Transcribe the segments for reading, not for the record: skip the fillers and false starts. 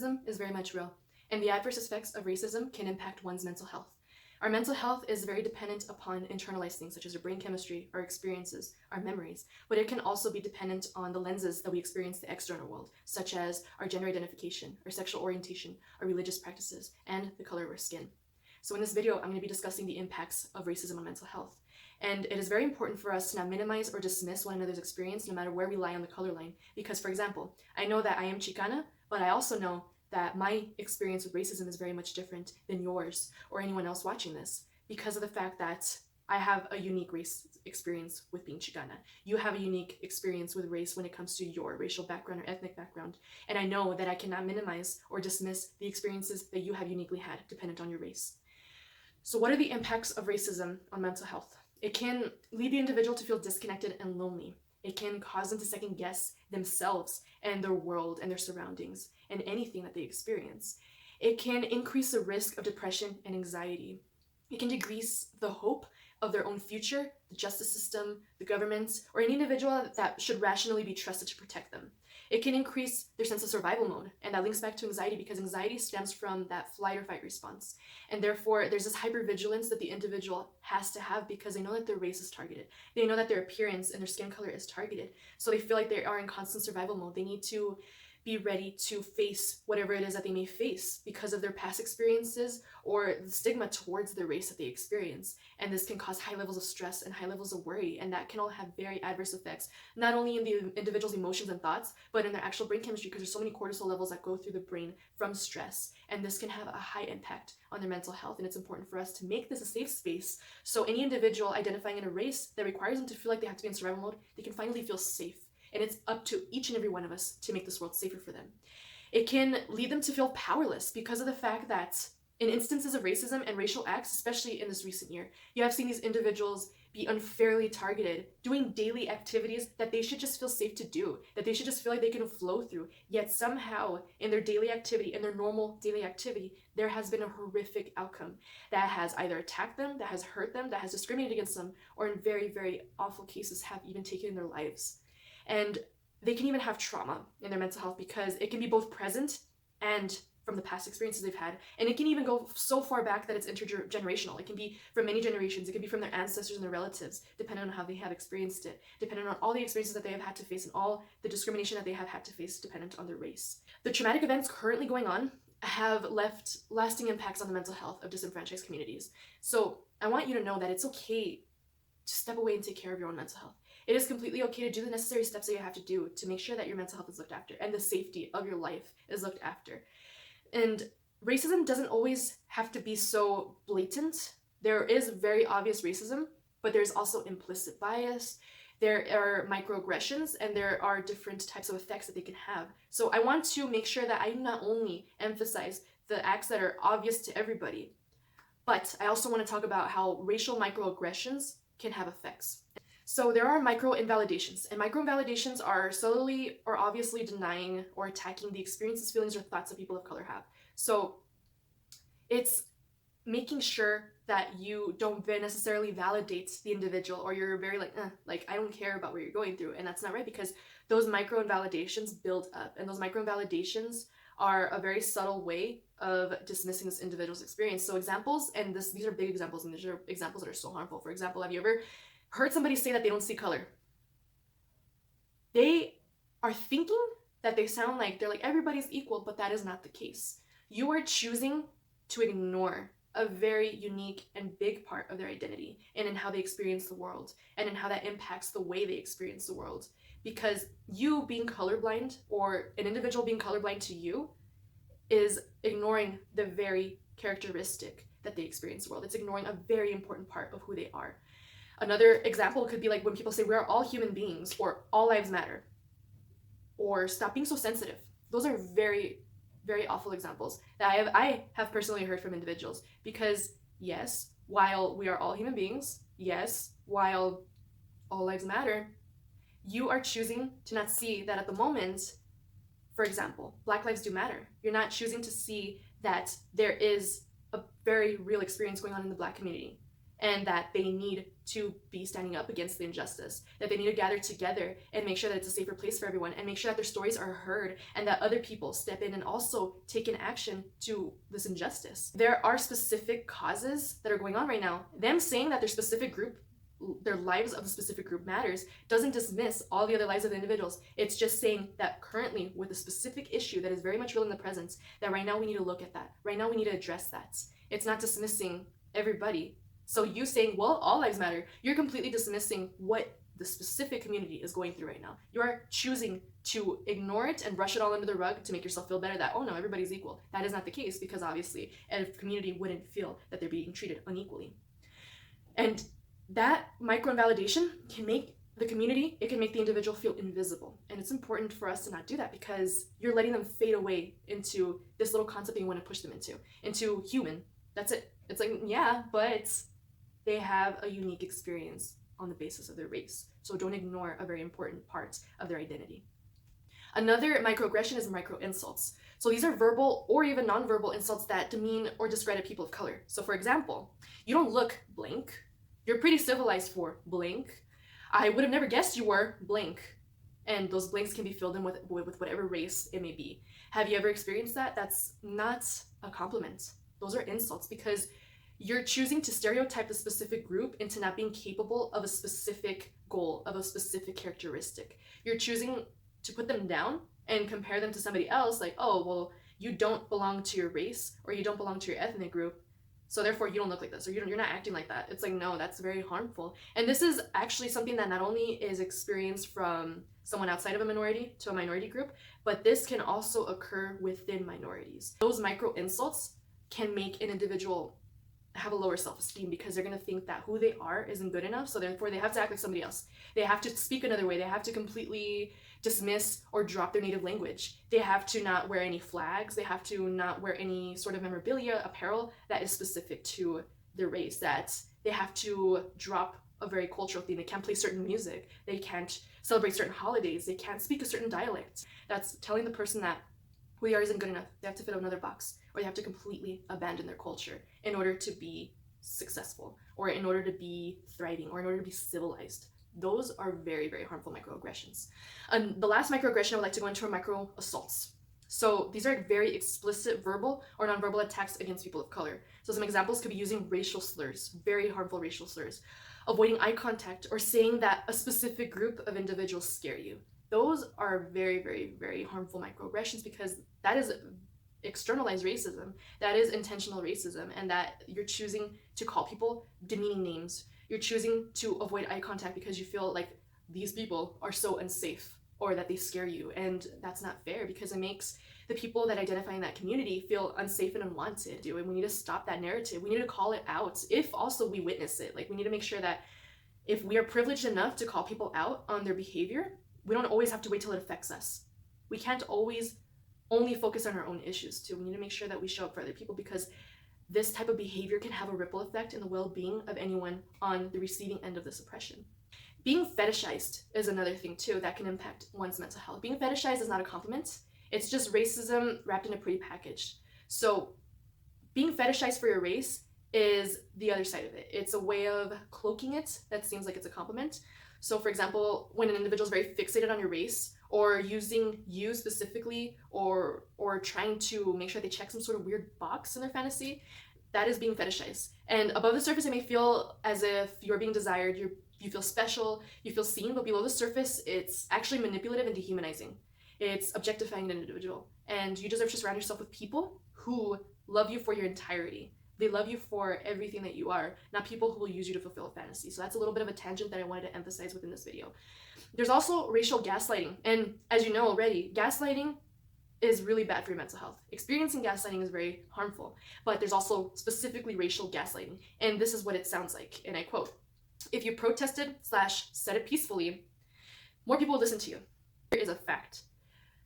Racism is very much real, and the adverse effects of racism can impact one's mental health. Our mental health is very dependent upon internalized things such as our brain chemistry, our experiences, our memories, but it can also be dependent on the lenses that we experience the external world, such as our gender identification, our sexual orientation, our religious practices, and the color of our skin. So in this video, I'm going to be discussing the impacts of racism on mental health. And it is very important for us to not minimize or dismiss one another's experience no matter where we lie on the color line. Because, for example, I know that I am Chicana, but I also know that my experience with racism is very much different than yours or anyone else watching this, because of the fact that I have a unique race experience with being Chicana. You have a unique experience with race when it comes to your racial background or ethnic background. And I know that I cannot minimize or dismiss the experiences that you have uniquely had dependent on your race. So what are the impacts of racism on mental health? It can lead the individual to feel disconnected and lonely. It can cause them to second guess themselves and their world and their surroundings and anything that they experience. It can increase the risk of depression and anxiety. It can decrease the hope of their own future, the justice system, the government, or any individual that should rationally be trusted to protect them. It can increase their sense of survival mode, and that links back to anxiety because anxiety stems from that flight or fight response. And therefore, there's this hypervigilance that the individual has to have because they know that their race is targeted. They know that their appearance and their skin color is targeted. So they feel like they are in constant survival mode. They need to be ready to face whatever it is that they may face because of their past experiences or the stigma towards the race that they experience. And this can cause high levels of stress and high levels of worry, and that can all have very adverse effects, not only in the individual's emotions and thoughts, but in their actual brain chemistry, because there's so many cortisol levels that go through the brain from stress, and this can have a high impact on their mental health. And it's important for us to make this a safe space so any individual identifying in a race that requires them to feel like they have to be in survival mode, they can finally feel safe. And it's up to each and every one of us to make this world safer for them. It can lead them to feel powerless because of the fact that in instances of racism and racial acts, especially in this recent year, you have seen these individuals be unfairly targeted, doing daily activities that they should just feel safe to do, that they should just feel like they can flow through. Yet somehow in their daily activity, in their normal daily activity, there has been a horrific outcome that has either attacked them, that has hurt them, that has discriminated against them, or in very, very awful cases have even taken their lives. And they can even have trauma in their mental health because it can be both present and from the past experiences they've had. And it can even go so far back that it's intergenerational. It can be from many generations. It can be from their ancestors and their relatives, depending on how they have experienced it, depending on all the experiences that they have had to face and all the discrimination that they have had to face dependent on their race. The traumatic events currently going on have left lasting impacts on the mental health of disenfranchised communities. So I want you to know that it's okay to step away and take care of your own mental health. It is completely okay to do the necessary steps that you have to do to make sure that your mental health is looked after and the safety of your life is looked after. And racism doesn't always have to be so blatant. There is very obvious racism, but there's also implicit bias. There are microaggressions, and there are different types of effects that they can have. So I want to make sure that I not only emphasize the acts that are obvious to everybody, but I also want to talk about how racial microaggressions can have effects. So there are micro-invalidations, and micro-invalidations are subtly or obviously denying or attacking the experiences, feelings, or thoughts that people of color have. So it's making sure that you don't necessarily validate the individual, or you're very like I don't care about what you're going through, and that's not right, because those micro-invalidations build up, and those micro-invalidations are a very subtle way of dismissing this individual's experience. So examples, and these are big examples, and these are examples that are so harmful. For example, have you ever heard somebody say that they don't see color? They are thinking that they sound like they're like everybody's equal, but that is not the case. You are choosing to ignore a very unique and big part of their identity and in how they experience the world and in how that impacts the way they experience the world. Because you being colorblind, or an individual being colorblind to you, is ignoring the very characteristic that they experience the world. It's ignoring a very important part of who they are. Another example could be like when people say we are all human beings, or all lives matter, or stop being so sensitive. Those are very, very awful examples that I have personally heard from individuals, because yes, while we are all human beings, yes, while all lives matter, you are choosing to not see that at the moment, for example, Black lives do matter. You're not choosing to see that there is a very real experience going on in the Black community. and that they need to be standing up against the injustice, that they need to gather together and make sure that it's a safer place for everyone, and make sure that their stories are heard, and that other people step in and also take an action to this injustice. There are specific causes that are going on right now. Them saying that their lives of a specific group matters doesn't dismiss all the other lives of the individuals. It's just saying that currently, with a specific issue that is very much real in the present, that right now we need to look at that. Right now we need to address that. It's not dismissing everybody. So you saying, well, all lives matter, you're completely dismissing what the specific community is going through right now. You are choosing to ignore it and brush it all under the rug to make yourself feel better that, oh no, everybody's equal. That is not the case, because obviously a community wouldn't feel that they're being treated unequally. And that micro-invalidation can make the community, it can make the individual feel invisible. And it's important for us to not do that, because you're letting them fade away into this little concept that you want to push them into human. That's it. It's like, yeah, but they have a unique experience on the basis of their race. So don't ignore a very important part of their identity. Another microaggression is micro-insults. So these are verbal or even nonverbal insults that demean or discredit people of color. So for example, you don't look blank. You're pretty civilized for blank. I would have never guessed you were blank. And those blanks can be filled in with whatever race it may be. Have you ever experienced that? That's not a compliment. Those are insults, because you're choosing to stereotype a specific group into not being capable of a specific goal, of a specific characteristic. You're choosing to put them down and compare them to somebody else, like, oh, well, you don't belong to your race, or you don't belong to your ethnic group, so therefore you don't look like this, or you're not acting like that. It's like, no, that's very harmful. And this is actually something that not only is experienced from someone outside of a minority to a minority group, but this can also occur within minorities. Those micro insults can make an individual have a lower self-esteem, because they're going to think that who they are isn't good enough, so therefore they have to act like somebody else. They have to speak another way. They have to completely dismiss or drop their native language. They have to not wear any flags. They have to not wear any sort of memorabilia, apparel that is specific to their race. That they have to drop a very cultural theme. They can't play certain music. They can't celebrate certain holidays. They can't speak a certain dialect. That's telling the person that who they are isn't good enough. They have to fit another box, or they have to completely abandon their culture in order to be successful, or in order to be thriving, or in order to be civilized. Those are very, very harmful microaggressions. And the last microaggression I would like to go into are micro assaults. So these are very explicit verbal or nonverbal attacks against people of color. So some examples could be using racial slurs, very harmful racial slurs, avoiding eye contact, or saying that a specific group of individuals scare you. Those are very, very, very harmful microaggressions, because that is externalized racism, that is intentional racism, and that you're choosing to call people demeaning names. You're choosing to avoid eye contact because you feel like these people are so unsafe, or that they scare you, and that's not fair, because it makes the people that identify in that community feel unsafe and unwanted. And we need to stop that narrative. We need to call it out if also we witness it. Like, we need to make sure that if we are privileged enough to call people out on their behavior, we don't always have to wait till it affects us. We can't always only focus on our own issues too. We need to make sure that we show up for other people, because this type of behavior can have a ripple effect in the well-being of anyone on the receiving end of this oppression. Being fetishized is another thing too that can impact one's mental health. Being fetishized is not a compliment. It's just racism wrapped in a pretty package. So being fetishized for your race is the other side of it. It's a way of cloaking it that seems like it's a compliment. So for example, when an individual is very fixated on your race, or using you specifically, or trying to make sure they check some sort of weird box in their fantasy, that is being fetishized. And above the surface, it may feel as if you're being desired, you feel special, you feel seen, but below the surface, it's actually manipulative and dehumanizing. It's objectifying an individual. And you deserve to surround yourself with people who love you for your entirety. They love you for everything that you are, not people who will use you to fulfill a fantasy. So that's a little bit of a tangent that I wanted to emphasize within this video. There's also racial gaslighting. And as you know already, gaslighting is really bad for your mental health. Experiencing gaslighting is very harmful, but there's also specifically racial gaslighting. And this is what it sounds like, and I quote, "If you protested / said it peacefully, more people would listen to you. Here is a fact.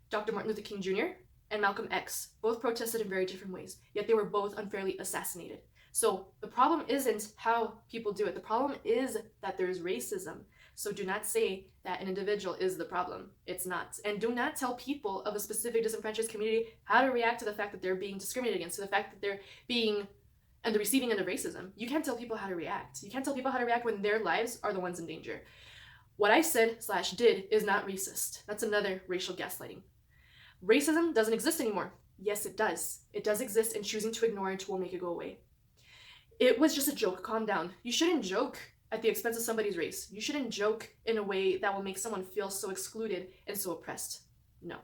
Dr. Martin Luther King Jr. and Malcolm X both protested in very different ways, yet they were both unfairly assassinated. So the problem isn't how people do it. The problem is that there's racism. So do not say that an individual is the problem. It's not. And do not tell people of a specific disenfranchised community how to react to the fact that they're being discriminated against, to the fact that they're being and the receiving end of racism. You can't tell people how to react. You can't tell people how to react when their lives are the ones in danger. What I said/did is not racist. That's another racial gaslighting. Racism doesn't exist anymore. Yes, it does. It does exist, and choosing to ignore it will make it go away. It was just a joke. Calm down. You shouldn't joke at the expense of somebody's race. You shouldn't joke in a way that will make someone feel so excluded and so oppressed. No.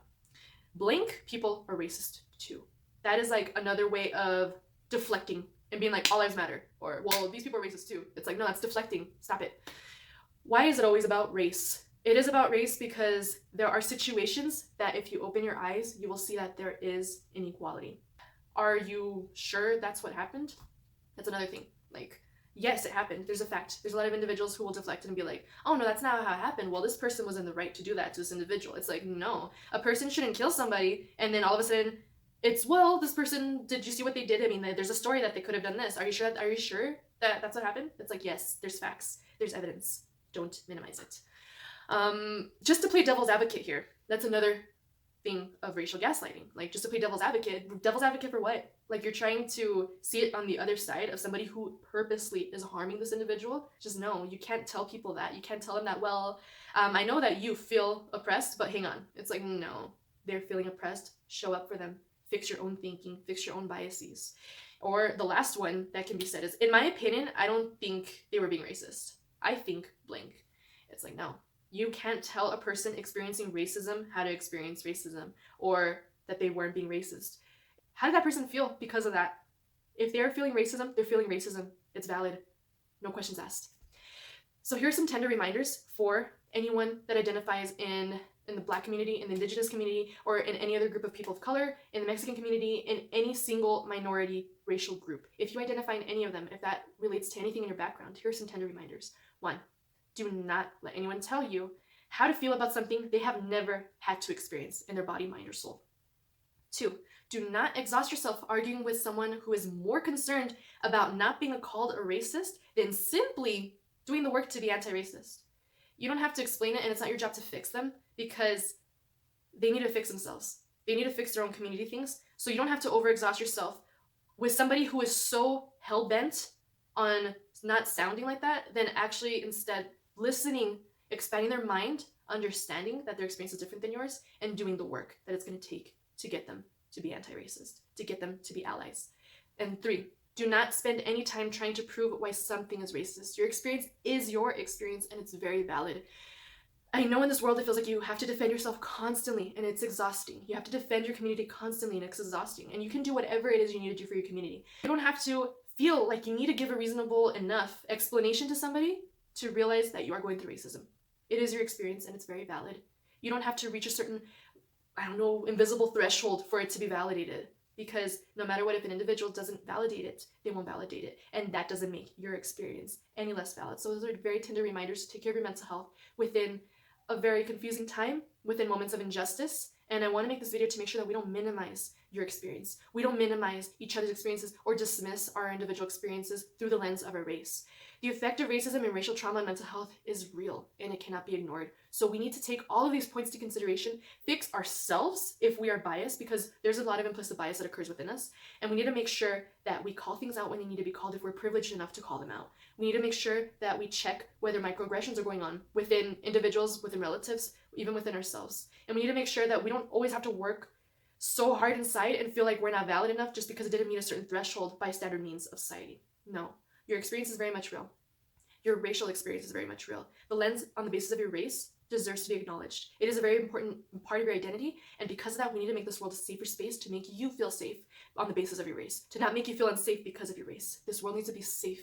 Blank people are racist too. That is like another way of deflecting and being like, all lives matter. Or, well, these people are racist too. It's like, no, that's deflecting. Stop it. Why is it always about race? It is about race because there are situations that if you open your eyes, you will see that there is inequality. Are you sure that's what happened? That's another thing. Like, yes, it happened. There's a fact. There's a lot of individuals who will deflect and be like, oh no, that's not how it happened. Well, this person was in the right to do that to this individual. It's like, no, a person shouldn't kill somebody and then all of a sudden it's, well, this person, did you see what they did? I mean, there's a story that they could have done this. Are you sure that that's what happened? It's like, yes, there's facts. There's evidence. Don't minimize it. Just to play devil's advocate here, that's another thing of racial gaslighting. Like, just to play devil's advocate for what? Like, you're trying to see it on the other side of somebody who purposely is harming this individual. Just no, you can't tell people that. You can't tell them that, well, I know that you feel oppressed, but hang on. It's like, no, they're feeling oppressed. Show up for them. Fix your own thinking. Fix your own biases. Or the last one that can be said is, in my opinion, I don't think they were being racist. I think blank. It's like, no. You can't tell a person experiencing racism how to experience racism, or that they weren't being racist. How did that person feel because of that? If they're feeling racism, they're feeling racism. It's valid. No questions asked. So here are some tender reminders for anyone that identifies in the Black community, in the Indigenous community, or in any other group of people of color, in the Mexican community, in any single minority racial group. If you identify in any of them, if that relates to anything in your background, here are some tender reminders. 1. Do not let anyone tell you how to feel about something they have never had to experience in their body, mind, or soul. 2. Do not exhaust yourself arguing with someone who is more concerned about not being called a racist than simply doing the work to be anti-racist. You don't have to explain it, and it's not your job to fix them, because they need to fix themselves. They need to fix their own community things. So you don't have to overexhaust yourself with somebody who is so hell-bent on not sounding like that, then actually instead listening, expanding their mind, understanding that their experience is different than yours, and doing the work that it's going to take to get them to be anti-racist, to get them to be allies. And 3, do not spend any time trying to prove why something is racist. Your experience is your experience, and it's very valid. I know in this world it feels like you have to defend yourself constantly, and it's exhausting. You have to defend your community constantly, and it's exhausting. And you can do whatever it is you need to do for your community. You don't have to feel like you need to give a reasonable enough explanation to somebody to realize that you are going through racism. It is your experience, and it's very valid. You don't have to reach a certain, invisible threshold for it to be validated. Because no matter what, if an individual doesn't validate it, they won't validate it. And that doesn't make your experience any less valid. So those are very tender reminders to take care of your mental health within a very confusing time, within moments of injustice. And I want to make this video to make sure that we don't minimize your experience. We don't minimize each other's experiences or dismiss our individual experiences through the lens of our race. The effect of racism and racial trauma on mental health is real, and it cannot be ignored. So we need to take all of these points into consideration, fix ourselves if we are biased, because there's a lot of implicit bias that occurs within us, and we need to make sure that we call things out when they need to be called if we're privileged enough to call them out. We need to make sure that we check whether microaggressions are going on within individuals, within relatives, even within ourselves. And we need to make sure that we don't always have to work so hard inside and feel like we're not valid enough just because it didn't meet a certain threshold by standard means of society. No. Your experience is very much real. Your racial experience is very much real. The lens on the basis of your race deserves to be acknowledged. It is a very important part of your identity, and because of that, we need to make this world a safer space to make you feel safe on the basis of your race, to not make you feel unsafe because of your race. This world needs to be safe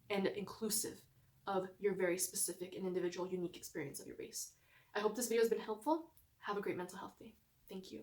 and inclusive of your very specific and individual unique experience of your race. I hope this video has been helpful. Have a great mental health day. Thank you.